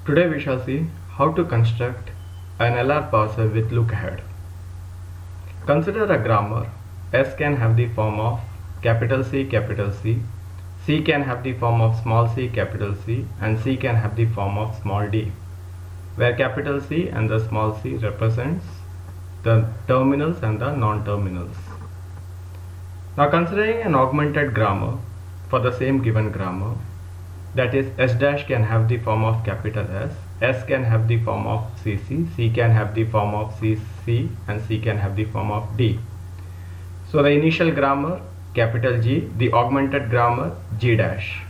Today we shall see how to construct an LR parser with look ahead. Consider a grammar. S can have the form of capital C, C can have the form of small c, capital C, and C can have the form of small d, where capital C and the small c represents the terminals and the non-terminals. Now considering an augmented grammar for the same given grammar, that is S dash can have the form of capital S can have the form of CC, C can have the form of CC, and C can have the form of D. So the initial grammar capital G, the augmented grammar G dash.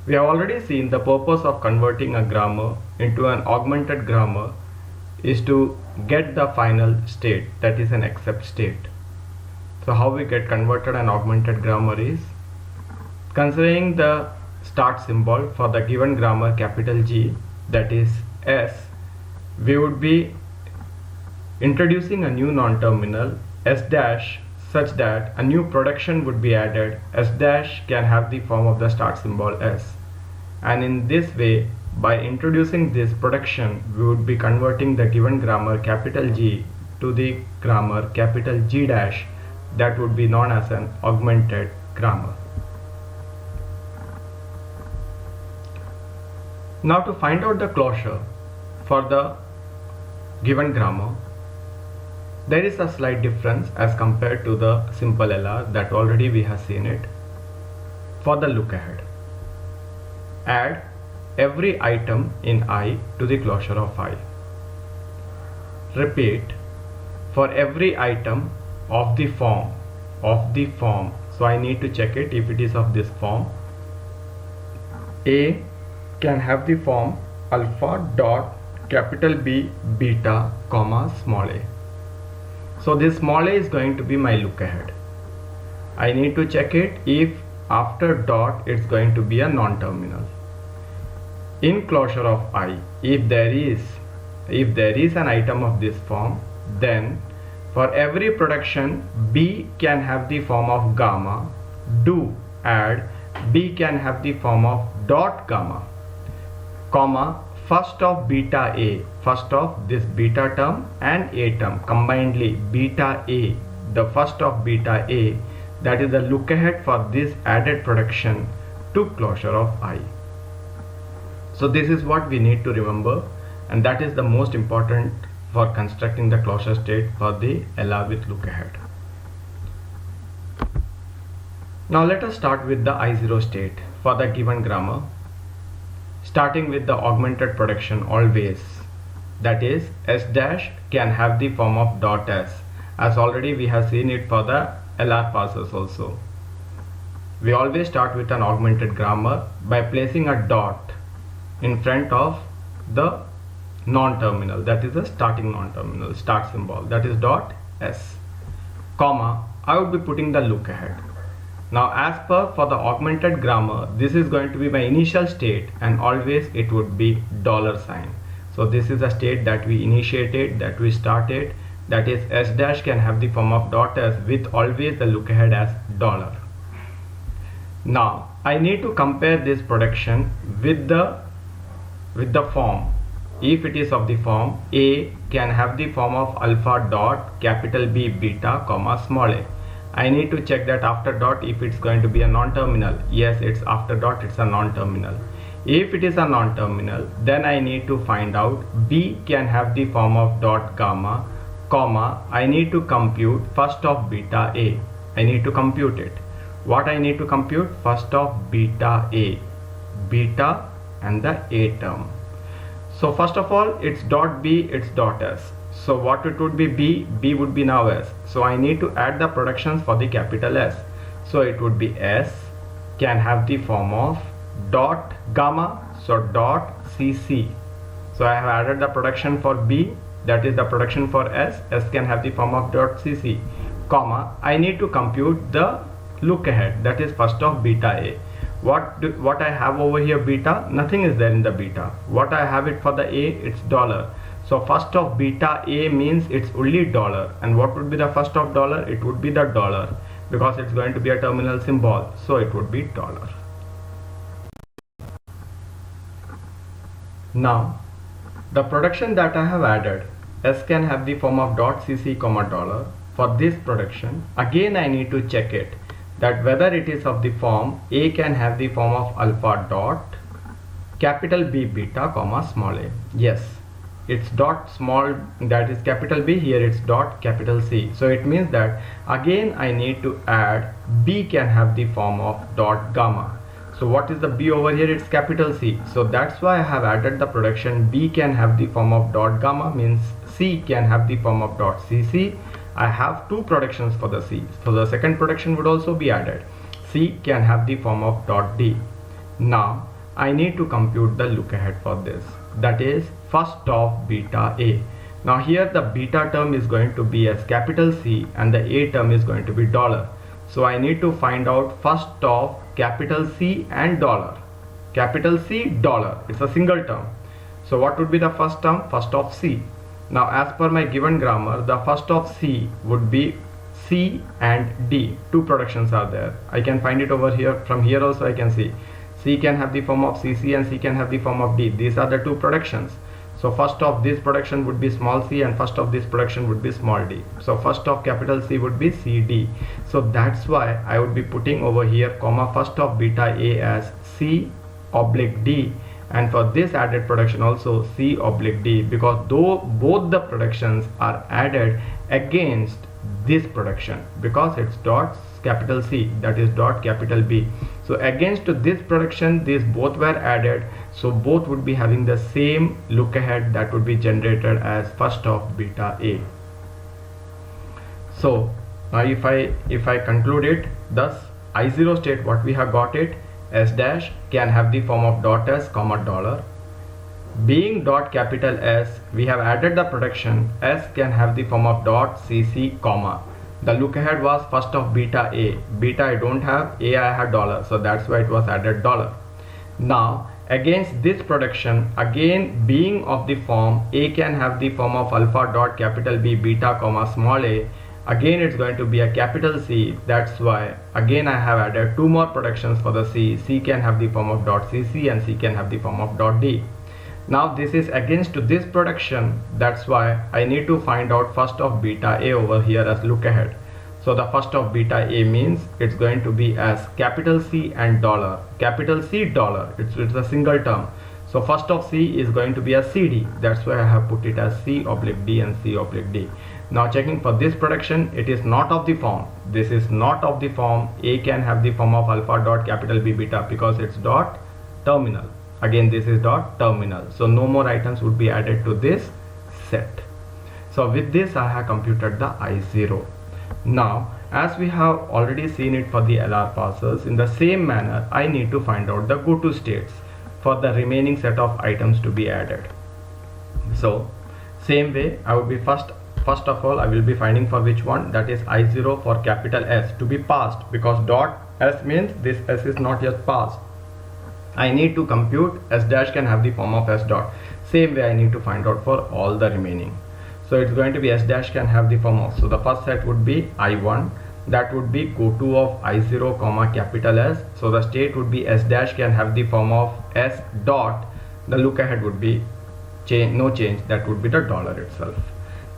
We have already seen the purpose of converting a grammar into an augmented grammar is to get the final state, that is an except state. So how we get converted an augmented grammar is considering the start symbol for the given grammar capital G, that is S, we would be introducing a new non-terminal S dash such that a new production would be added. S dash can have the form of the start symbol S, and in this way, by introducing this production, we would be converting the given grammar capital G to the grammar capital G dash, that would be known as an augmented grammar. Now to find out the closure for the given grammar, there is a slight difference as compared to the simple LR that already we have seen it. For the look ahead, add every item in I to the closure of I. Repeat for every item of the form, so I need to check it if it is of this form. A can have the form alpha dot capital B beta comma small a. So this small a is going to be my look ahead. I need to check it if after dot it's going to be a non-terminal. In closure of I, if there is an item of this form, then for every production B can have the form of gamma, do add B can have the form of dot gamma, comma first of beta A, first of this beta term and A term combinedly, beta A, the first of beta A, that is the look ahead for this added production to closure of I. So this is what we need to remember, and that is the most important for constructing the closure state for the LR with look ahead. Now let us start with the I0 state for the given grammar, starting with the augmented production always, that is S dash can have the form of dot S, as already we have seen it for the LR parsers also. We always start with an augmented grammar by placing a dot in front of the non-terminal, that is the starting non-terminal, start symbol, that is dot S, comma I would be putting the look ahead. Now as per for the augmented grammar, this is going to be my initial state and always it would be $sign. So this is a state that we initiated, that we started, that is S dash can have the form of dot S with always the look ahead as $. Now I need to compare this production with the form. If it is of the form A can have the form of alpha dot capital B beta comma small a, I need to check that after dot if it's going to be a non-terminal. Yes, it's after dot, it's a non-terminal. If it is a non-terminal, then I need to find out B can have the form of dot gamma, comma I need to compute first of beta A. I need to compute it. What I need to compute? First of beta A, beta and the A term. So first of all, it's dot B, it's dot S. So what it would be B would be now S. So I need to add the productions for the capital S. So it would be S can have the form of dot gamma, so dot CC. So I have added the production for B, that is the production for S. S can have the form of dot CC, comma I need to compute the look ahead, that is first of beta A. What I have over here beta, nothing is there in the beta. What I have it for the A, it's $. So first of beta A means it's only $. And what would be the first of $? It would be the $, because it's going to be a terminal symbol. So it would be $. Now the production that I have added, S can have the form of .cc comma dollar. For this production, again I need to check it that whether it is of the form A can have the form of alpha dot capital B beta comma small a. Yes, it's dot small, that is capital B, here it's dot capital C. So it means that again I need to add B can have the form of dot gamma. So what is the B over here? It's capital C. So that's why I have added the production B can have the form of dot gamma, means C can have the form of dot CC. I have two productions for the C. So the second production would also be added. C can have the form of dot D. Now I need to compute the look ahead for this. That is first of beta A. Now here the beta term is going to be as capital C and the A term is going to be dollar. So I need to find out first of capital C and dollar. Capital C dollar, it's a single term. So what would be the first term? First of C. Now as per my given grammar, the first of C would be C and D. Two productions are there. I can find it over here. From here also I can see C can have the form of CC and C can have the form of D. These are the two productions. So first of this production would be small c and first of this production would be small d. So first of capital C would be CD. So that's why I would be putting over here comma first of beta A as C oblique D, and for this added production also C oblique D, because though both the productions are added against this production because it's dot capital C, that is dot capital B. So against this production these both were added, so both would be having the same look ahead that would be generated as first of beta A. So now if I conclude it, thus I0 state what we have got it, S dash can have the form of dot S comma dollar. Being dot capital S, we have added the production S can have the form of dot CC comma. The look ahead was first of beta A. Beta I don't have, A I had dollar, so that's why it was added dollar. Now against this production, again being of the form A can have the form of alpha dot capital B beta comma small a, again it's going to be a capital C. That's why again I have added two more productions for the C. C can have the form of dot CC and C can have the form of dot D. Now this is against to this production, that's why I need to find out first of beta A over here as look ahead. So the first of beta A means it's going to be as capital C and dollar. Capital C dollar, it's a single term. So first of C is going to be a CD. That's why I have put it as C oblique D and C oblique D. Now checking for this production, it is not of the form. This is not of the form A can have the form of alpha dot capital B beta because it's dot terminal. Again this is dot terminal. So no more items would be added to this set. So with this I have computed the I0. Now as we have already seen it for the LR parsers, in the same manner I need to find out the goto states for the remaining set of items to be added. So same way I would be first of all I will be finding for which one, that is I0 for capital S to be passed, because dot S means this S is not yet passed. I need to compute S dash can have the form of S dot. Same way I need to find out for all the remaining. So it's going to be S dash can have the form of, so the first set would be I1, that would be goto of I0 comma capital S. So the state would be S dash can have the form of S dot. The look ahead would be no change, that would be the dollar itself.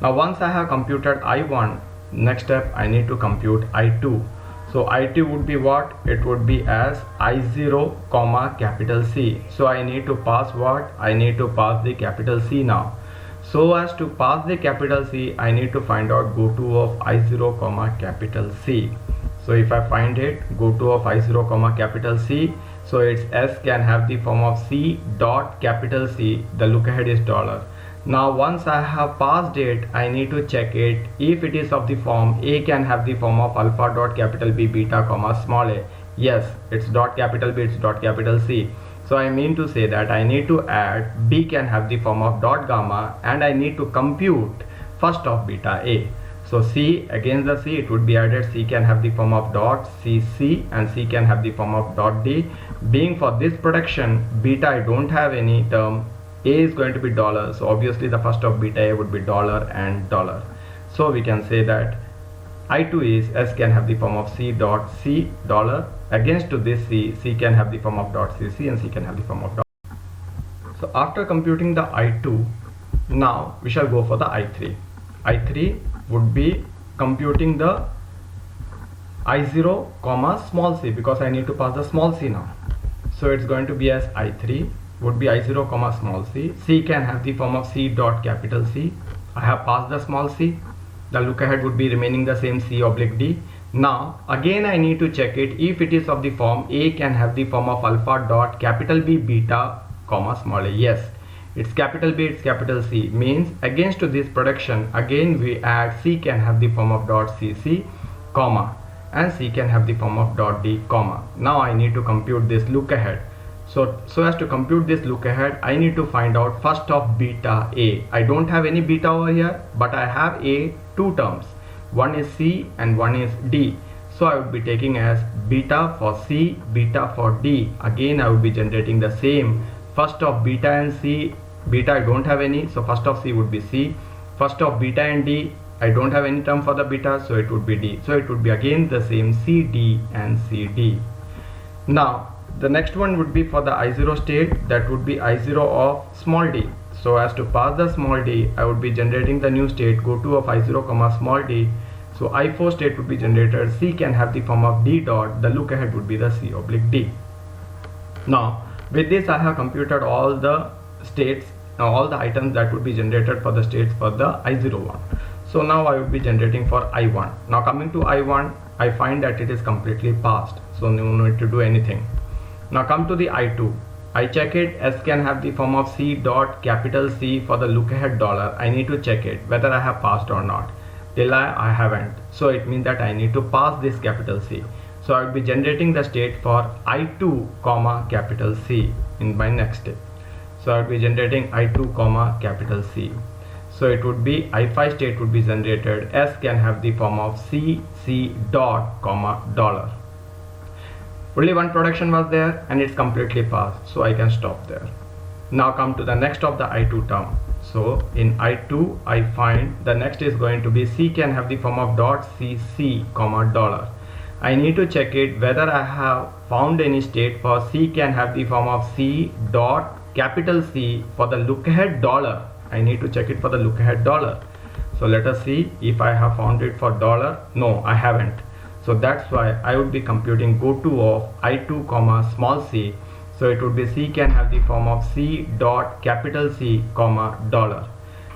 Now once I have computed I1, next step I need to compute I2. So I2 would be what? It would be as I0 comma capital C. So I need to pass what? I need to pass the capital C now. So as to pass the capital C, I need to find out goto of I0 comma capital C. So if I find it, goto of I0 comma capital C, so it's S can have the form of C dot capital C. The look ahead is dollar. Now once I have passed it, I need to check it if it is of the form A can have the form of alpha dot capital B beta comma small a. Yes, it's dot capital B, it's dot capital C. So I mean to say that I need to add B can have the form of dot gamma, and I need to compute first of beta A. So C, against the C it would be added C can have the form of dot CC and C can have the form of dot D. Being for this production beta I don't have any term, A is going to be dollar, so obviously the first of beta A would be dollar and dollar. So we can say that I2 is S can have the form of C dot C dollar. Against to this C, C can have the form of dot CC and C can have the form of dot. So after computing the I2, now we shall go for the I3. I3 would be computing the I0 comma small c, because I need to pass the small c now. So it's going to be as I3 would be I0 comma small c. C can have the form of C dot capital C. I have passed the small c. The look ahead would be remaining the same, C oblique D. Now again I need to check it if it is of the form A can have the form of alpha dot capital B beta comma small a. Yes, it's capital B, it's capital C, means against to this production again we add C can have the form of dot CC comma, and C can have the form of dot D comma. Now I need to compute this look ahead. So as to compute this look ahead, I need to find out first of beta A. I don't have any beta over here, but I have A two terms. One is C and one is D. So I would be taking as beta for C, beta for D. Again I would be generating the same. First of beta and C, beta I don't have any, so first of C would be C. First of beta and D, I don't have any term for the beta, so it would be D. So it would be again the same CD and CD. Now the next one would be for the I0 state, that would be I0 of small d. So as to pass the small d, I would be generating the new state, go to of I0 comma small d. So I4 state would be generated, C can have the form of D dot, the look ahead would be the C oblique D. Now with this I have computed all the states, all the items that would be generated for the states for the I0 one. So now I would be generating for I1. Now coming to I1, I find that it is completely passed, so no need to do anything. Now come to the I2. I check it, S can have the form of C dot capital C for the look ahead dollar. I need to check it whether I have passed or not. Till I haven't. So it means that I need to pass this capital C. So I will be generating the state for I2 comma capital C in my next step. So I will be generating I2 comma capital C. So it would be I5 state would be generated. S can have the form of C dot comma dollar. Only one production was there and it's completely passed, so I can stop there. Now come to the next of the I2 term. So in I2 I find the next is going to be C can have the form of dot CC comma dollar. I need to check it whether I have found any state for C can have the form of C dot capital C for the look ahead dollar. I need to check it for the look ahead dollar. So let us see if I have found it for dollar. No, I haven't. So that's why I would be computing goto of I2 comma small c. So it would be C can have the form of C dot capital C comma dollar.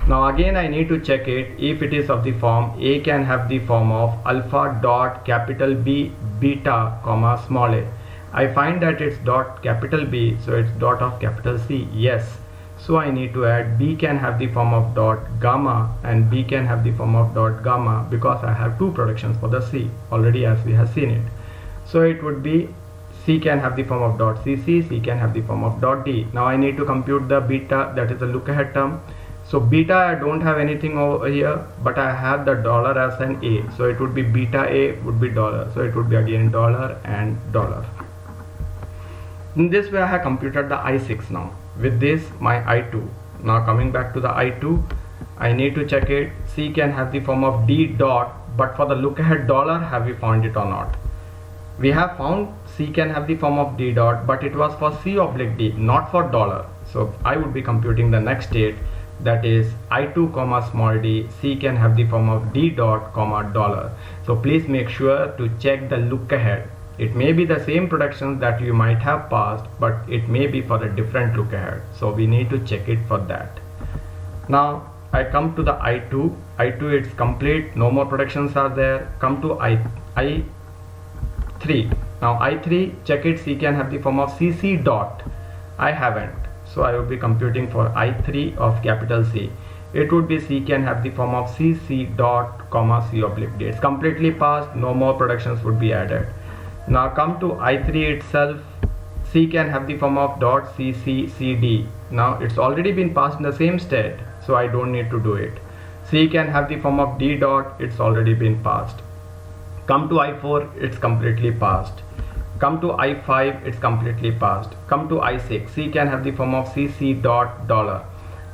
Now again I need to check it if it is of the form A can have the form of alpha dot capital B beta comma small a. I find that it's dot capital B, so it's dot of capital C. Yes. So I need to add B can have the form of dot gamma and B can have the form of dot gamma, because I have two productions for the C already as we have seen it. So it would be C can have the form of dot CC, C can have the form of dot D. Now I need to compute the beta, that is the look ahead term. So beta I don't have anything over here, but I have the dollar as an A. So it would be beta A would be dollar. So it would be again dollar and dollar. In this way I have computed the I6 now. With this my I2. Now coming back to the I2, I need to check it. C can have the form of D dot, but for the look ahead dollar, have we found it or not? We have found C can have the form of D dot, but it was for C oblique D, not for dollar. So I would be computing the next state, that is I2 comma small d. C can have the form of D dot comma dollar. So please make sure to check the look ahead. It may be the same productions that you might have passed, but it may be for a different look ahead. So we need to check it for that. Now I come to the I2. I2 it's complete, no more productions are there. Come to I3. Now I3, check it, C can have the form of CC dot. I haven't. So I will be computing for I3 of capital C. It would be C can have the form of CC dot comma C oblique D. It's completely passed, no more productions would be added. Now come to I3 itself. C can have the form of dot CC/CD. Now it's already been passed in the same state, so I don't need to do it. C can have the form of D dot. It's already been passed. Come to I4, it's completely passed. Come to I5, it's completely passed. Come to I6, C can have the form of CC dot dollar.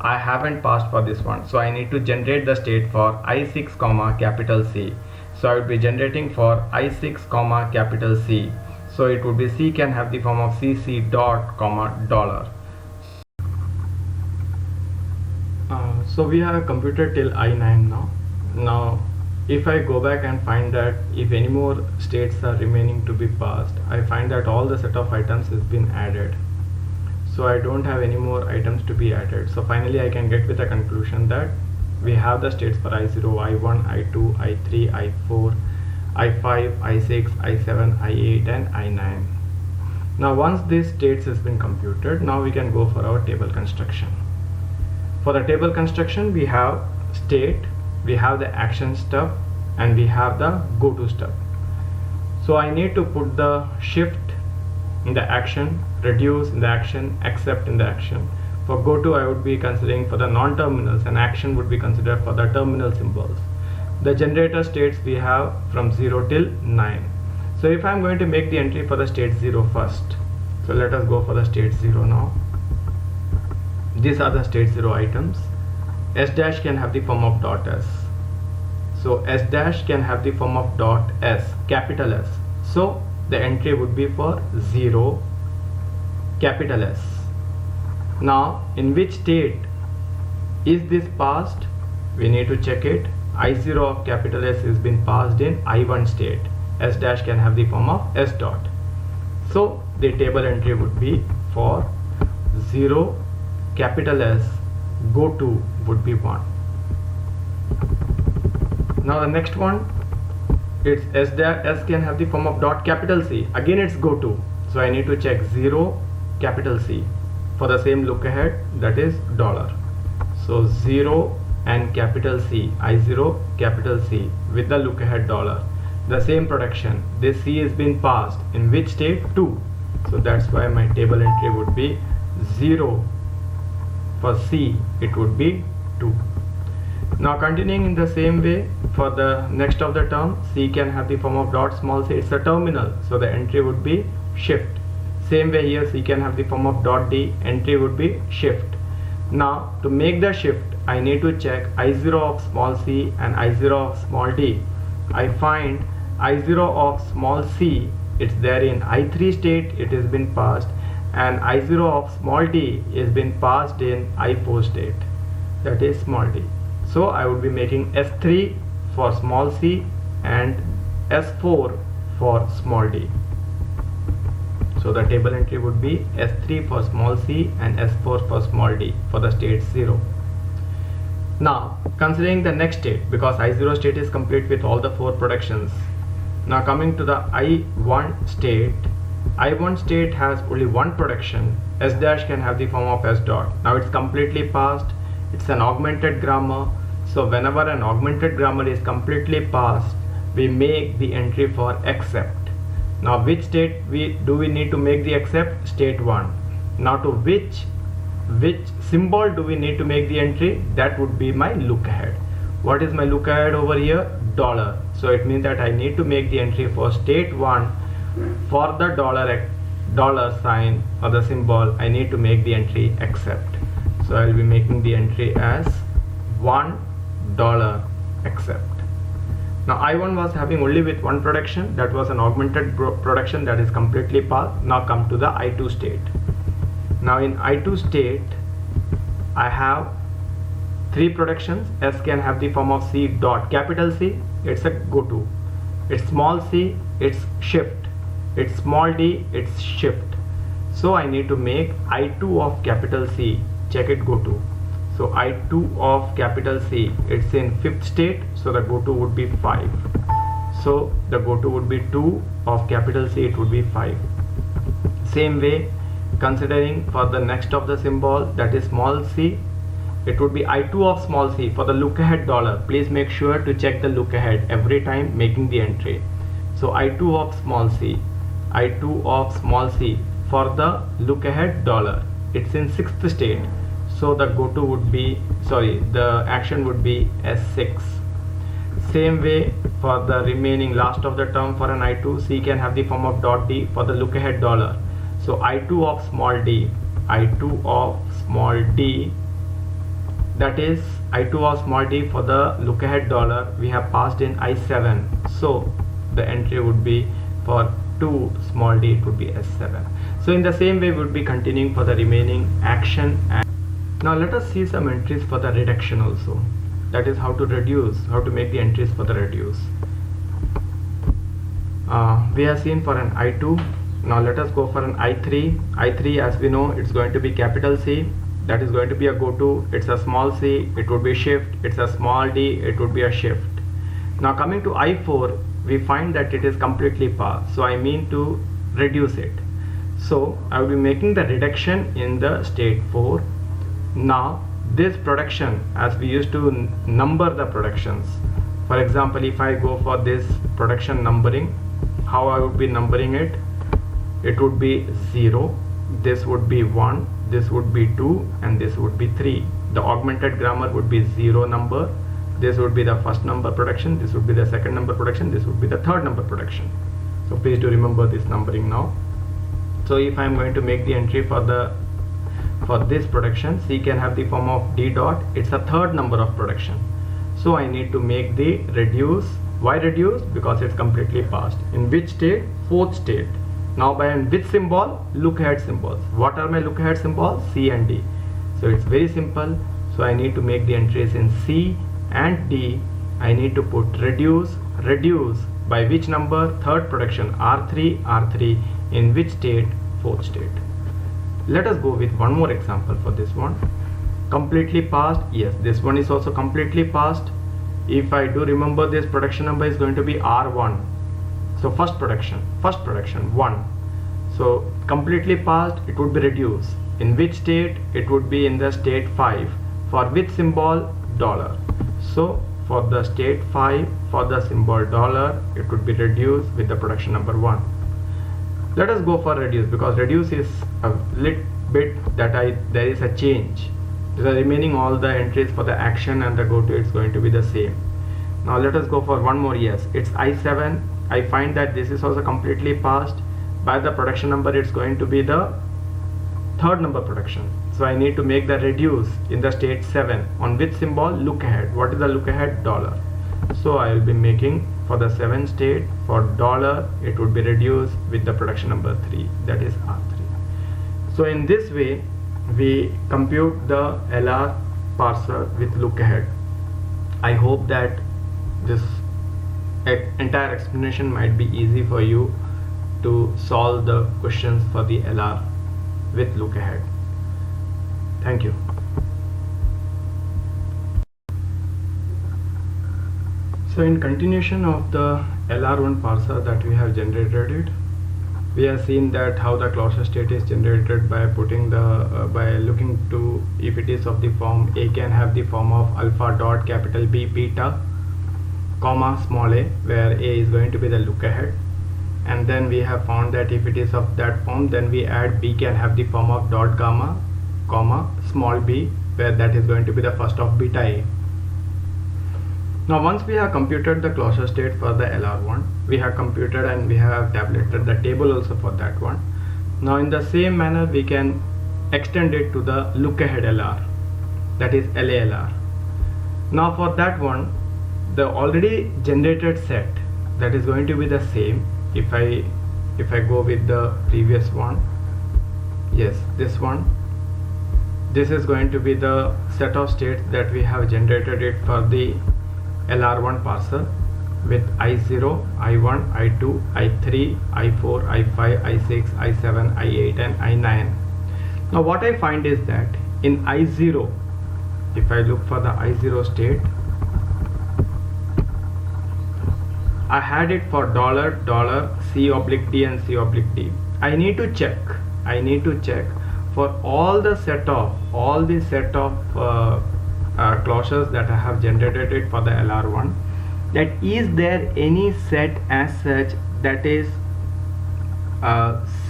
I haven't passed for this one, so I need to generate the state for I6 comma capital C. So I would be generating for I6 comma capital C. So it would be C can have the form of CC dot comma dollar. So we have computed till I9 now. Now if I go back and find that if any more states are remaining to be passed, I find that all the set of items has been added. So I don't have any more items to be added. So finally I can get with a conclusion that we have the states for I0, I1, I2, I3, I4, I5, I6, I7, I8 and I9. Now once these states has been computed, now we can go for our table construction. For the table construction, we have state, we have the action step, and we have the go to step. So I need to put the shift in the action, reduce in the action, accept in the action. For go to, I would be considering for the non-terminals, and action would be considered for the terminal symbols. The generator states we have from 0 till 9. So if I am going to make the entry for the state 0 first, so let us go for the state 0 now. These are the state 0 items. S dash can have the form of dot S. So S dash can have the form of dot S, capital S. So the entry would be for 0, capital S. Now in which state is this passed? We need to check it. I0 of capital S has been passed in I1 state. S dash can have the form of S dot. So the table entry would be for 0, capital S, go to would be 1. Now the next one, it's S can have the form of dot capital C. Again it's go to. So I need to check 0, capital C. For the same look ahead, that is dollar. So 0 and capital C, I0, capital C with the look ahead dollar. The same production, this C has been passed in which state? 2. So that's why my table entry would be 0. For C it would be 2. Now continuing in the same way, for the next of the term, C can have the form of dot small c. It's a terminal, so the entry would be shift. Same way here, C can have the form of dot D, entry would be shift. Now to make the shift, I need to check I0 of small c and I0 of small d. I find I0 of small c, it's there in I3 state, it has been passed, and I0 of small d is been passed in I4 state, that is small d. So I would be making S3 for small c and S4 for small d. So the table entry would be S3 for small c and S4 for small d for the state 0. Now considering the next state, because I0 state is complete with all the 4 productions. Now coming to the I1 state, I1 state has only one production. S dash can have the form of S dot. Now it's completely passed. It's an augmented grammar. So whenever an augmented grammar is completely passed, we make the entry for accept. Now which state do we need to make the accept? State 1. Now to which symbol do we need to make the entry? That would be my look ahead. What is my look ahead over here? Dollar. So it means that I need to make the entry for state 1 for the dollar sign or the symbol. I need to make the entry accept. So I will be making the entry as $1 accept. Now I1 was having only with one production, that was an augmented production, that is completely passed. Now come to the I2 state. Now in I2 state, I have 3 productions. S can have the form of C dot capital C, it's a go to. It's small c, it's shift. It's small d, it's shift. So I need to make I2 of capital C, check it go to. So I2 of capital C, it's in 5th state, so the go to would be 5. So the go to would be 2 of capital C, it would be 5. Same way, considering for the next of the symbol, that is small c, it would be I2 of small c for the look ahead dollar. Please make sure to check the look ahead every time making the entry. So I2 of small c, I2 of small c for the look ahead dollar, it's in 6th state. So the go to would be, the action would be S6. Same way for the remaining last of the term for an I2, C can have the form of dot D for the look ahead dollar. So I2 of small d, I2 of small d, that is I2 of small d for the look ahead dollar, we have passed in I7. So the entry would be for 2 small d, it would be S7. So in the same way we would be continuing for the remaining action and Now let us see some entries for the reduction also. That is how to make the entries for the reduce. We have seen for an I2. Now let us go for an I3. I3, as we know, it's going to be capital C. That is going to be a go to. It's a small c, it would be shift. It's a small d, it would be a shift. Now coming to I4, we find that it is completely passed. So I mean to reduce it. So I will be making the reduction in the state 4. Now this production, as we used to number the productions. For example, if I go for this production numbering, how I would be numbering it? It would be 0, this would be 1, this would be 2, and this would be 3. The augmented grammar would be 0 number. This would be the first number production, this would be the second number production, this would be the third number production. So please do remember this numbering now. So if I am going to make the entry for this production, C can have the form of D dot. It's a third number of production. So I need to make the reduce. Why reduce? Because it's completely passed. In which state? Fourth state. Now by which symbol? Look ahead symbols. What are my look ahead symbols? C and D. So it's very simple. So I need to make the entries in C and D. I need to put reduce. Reduce by which number? Third production, R3, R3. In which state? Fourth state. Let us go with one more example for this one. Completely passed. Yes, this one is also completely passed. If I do remember, this production number is going to be R1. So first production 1. So completely passed, it would be reduced. In which state? It would be in the state 5. For which symbol? $. So for the state 5, for the symbol $, it would be reduced with the production number 1. Let us go for reduce, because reduce is a little bit that there is a change. The remaining all the entries for the action and the go to, it's going to be the same. Now let us go for one more. Yes, it's I7. I find that this is also completely passed. By the production number, it's going to be the third number production. So I need to make the reduce in the state 7. On which symbol? Look ahead. What is the look ahead? $. So I will be making for the 7th state, for $, it would be reduced with the production number 3, that is R3. So in this way we compute the LR parser with look ahead. I hope that this entire explanation might be easy for you to solve the questions for the LR with look ahead. Thank you. So in continuation of the LR1 parser that we have generated, we have seen that how the closure state is generated by putting the by looking to if it is of the form A can have the form of alpha dot capital B beta comma small a, where A is going to be the look ahead, and then we have found that if it is of that form, then we add B can have the form of dot gamma comma small b, where that is going to be the first of beta A. Now once we have computed the closure state for the LR1, we have computed and we have tabulated the table also for that one. Now in the same manner we can extend it to the look ahead LR, that is LALR. Now for that one, the already generated set, that is going to be the same. If I go with the previous one, yes, this one, this is going to be the set of states that we have generated it for the LR1 parser with I0, I1, I2, I3, I4, I5, I6, I7, I8 and I9. Now what I find is that in I0, if I look for the I0 state, I had it for $, $C/D and $C/D. I need to check for all the set of closures that I have generated it for the LR1, that is there any set as such that is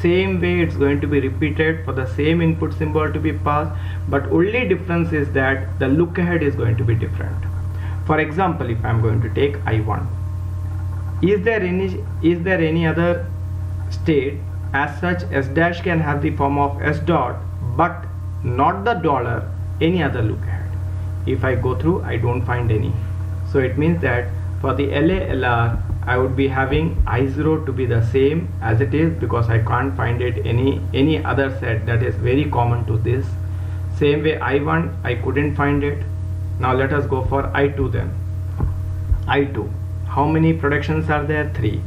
same way it's going to be repeated for the same input symbol to be passed, but only difference is that the look ahead is going to be different. For example, if I'm going to take I1, is there any other state as such S dash can have the form of S dot but not the $, any other look ahead? If I go through, I don't find any. So it means that for the LALR, I would be having I0 to be the same as it is, because I can't find it any other set that is very common to this. Same way I1, I couldn't find it. Now let us go for I2 then. I2, how many productions are there? 3.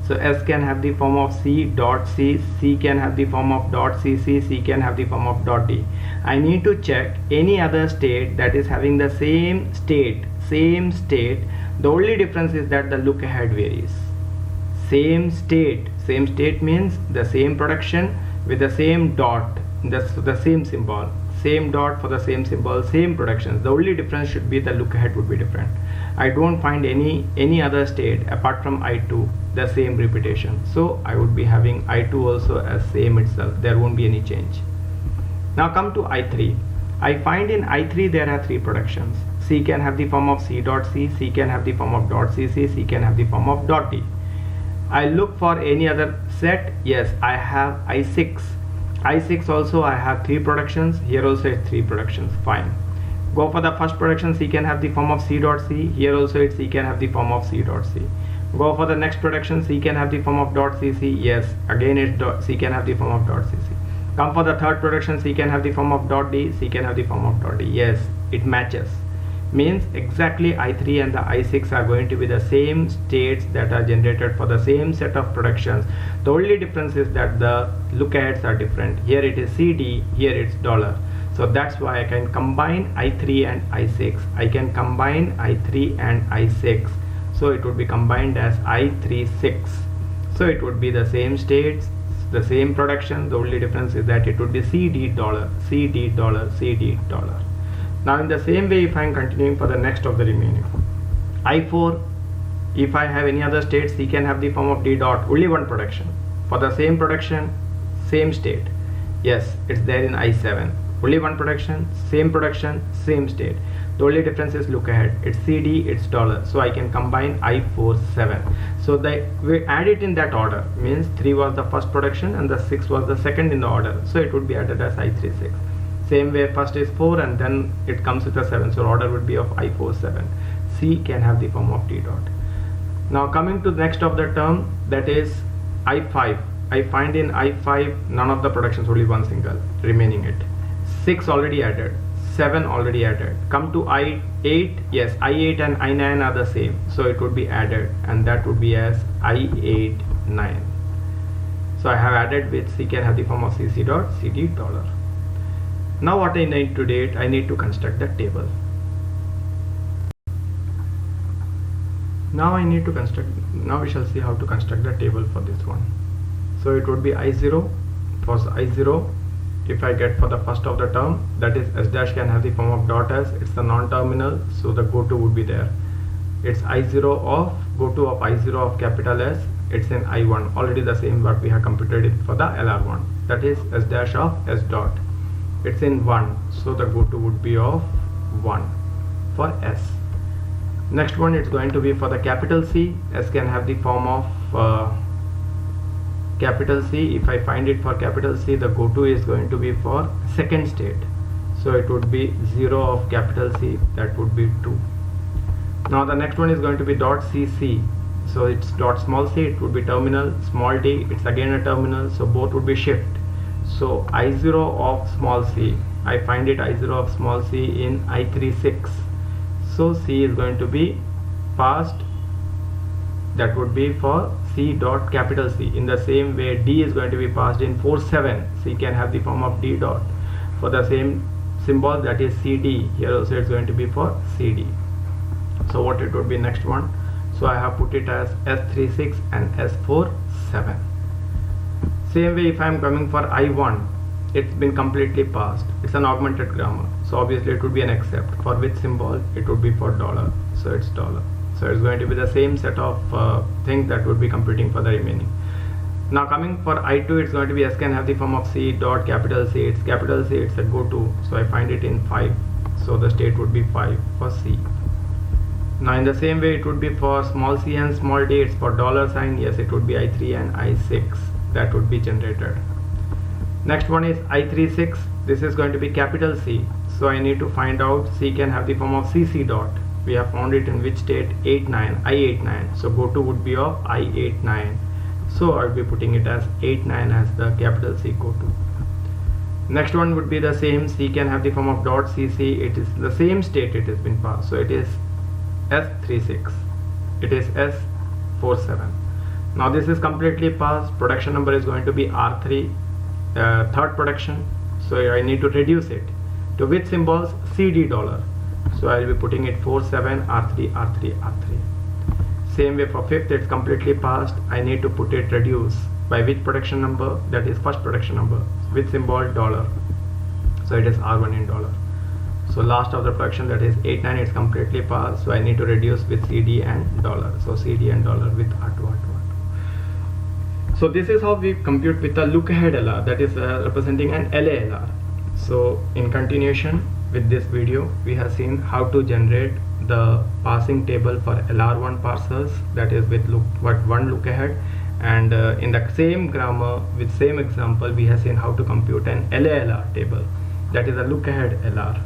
So S can have the form of C dot C, C can have the form of dot CC, C can have the form of dot D. I need to check any other state that is having the same state. The only difference is that the look ahead varies. Same state means the same production with the same dot, the same symbol, same dot for the same symbol, same productions. The only difference should be the look ahead would be different. I don't find any other state apart from I2 the same repetition, so I would be having I2 also as same itself. There won't be any change. Now come to I3. I find in I3 there are 3 productions. C can have the form of C dot C, C can have the form of dot CC, C can have the form of dot D. I look for any other set. Yes, I have I6. I6 also I have 3 productions. Here also it's 3 productions. Fine. Go for the first production. C can have the form of C dot C. Here also it's C can have the form of C dot C. Go for the next production. C can have the form of dot CC. Yes, again it's C can have the form of dot CC. Come for the third production. C can have the form of dot D. C can have the form of dot D. Yes, it matches. Means exactly I3 and the I6 are going to be the same states that are generated for the same set of productions. The only difference is that the look aheads are different. Here it is CD, here it's dollar. So that's why I can combine I3 and I6. I can combine I3 and I6. So it would be combined as I36. So it would be the same states, the same production. The only difference is that it would be CD dollar, CD dollar, CD dollar. Now in the same way, if I am continuing for the next of the remaining I4, if I have any other state, C can have the form of D dot, only one production for the same production, same state. Yes, it's there in I7, only one production, same state. The only difference is look ahead. It's CD, it's dollar. So I can combine I4 7. So we add it in that order. Means 3 was the first production and the 6 was the second in the order. So it would be added as I36. Same way, first is 4 and then it comes with a 7. So order would be of I4 7. C can have the form of D dot. Now coming to the next of the term, that is I5. I find in I5 none of the productions, only one single remaining it. 6 already added, 7 already added. Come to I8. Yes, I8 and I9 are the same. So it would be added and that would be as I8 9. So I have added with C can have the form of CC dot CD dollar. Now what I need to do, I need to construct the table. Now we shall see how to construct the table for this one. So it would be I0. For I0, if I get for the first of the term, that is S dash can have the form of dot S. It's the non-terminal, so the go to would be there. It's I0 of go to of I0 of capital S. It's in I1, already the same what we have computed it for the LR1. That is S dash of S dot. It's in 1, so the go to would be of 1 for S. Next one, it's going to be for the capital C. S can have the form of capital C. If I find it for capital C, the go to is going to be for second state. So it would be 0 of capital C, that would be 2. Now the next one is going to be dot CC. So it's dot small c, it would be terminal, small d, it's again a terminal, so both would be shift. So I0 of small c, I find it I0 of small c in I36. So C is going to be passed, that would be for C dot capital C. In the same way, D is going to be passed in 4-7. C can have the form of D dot for the same symbol, that is CD. Here also it's going to be for CD. So what it would be next one? So I have put it as S36 and S47. Same way, if I am coming for I1, it's been completely passed. It's an augmented grammar, so obviously it would be an except. For which symbol? It would be for dollar, so it's dollar. So it's going to be the same set of things that would be computing for the remaining. Now coming for I2, it's going to be S can have the form of C dot capital C. It's capital C, it's a go to, so I find it in 5. So the state would be 5 for C. Now in the same way, it would be for small c and small d, it's for dollar sign. Yes, it would be I3 and I6 that would be generated. Next one is I36. This is going to be capital C. So I need to find out C can have the form of CC dot. We have found it in which state? 8-9, I8-9. So go to would be of I8-9. So I'll be putting it as 8-9 as the capital C go to. Next one would be the same. C can have the form of dot cc. It is the same state it has been passed, so it is S36, it is S47. Now this is completely passed. Production number is going to be R3, third production, so I need to reduce it to which symbols? CD dollar. So I will be putting it 47 R3 R3 R3. Same way for fifth, it's completely passed. I need to put it reduce by which production number? That is first production number with symbol dollar. So it is R1 in dollar. So last of the production, that is 89, it's completely passed. So I need to reduce with CD and dollar. So CD and dollar with R2 R2 R2. So this is how we compute with a look ahead LR, that is representing an LA LR. So in continuation with this video, we have seen how to generate the passing table for LR1 parsers, that is with one look ahead, and in the same grammar with same example we have seen how to compute an LALR table, that is a look ahead LR.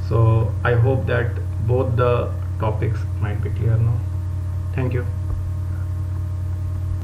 So I hope that both the topics might be clear now. Thank you.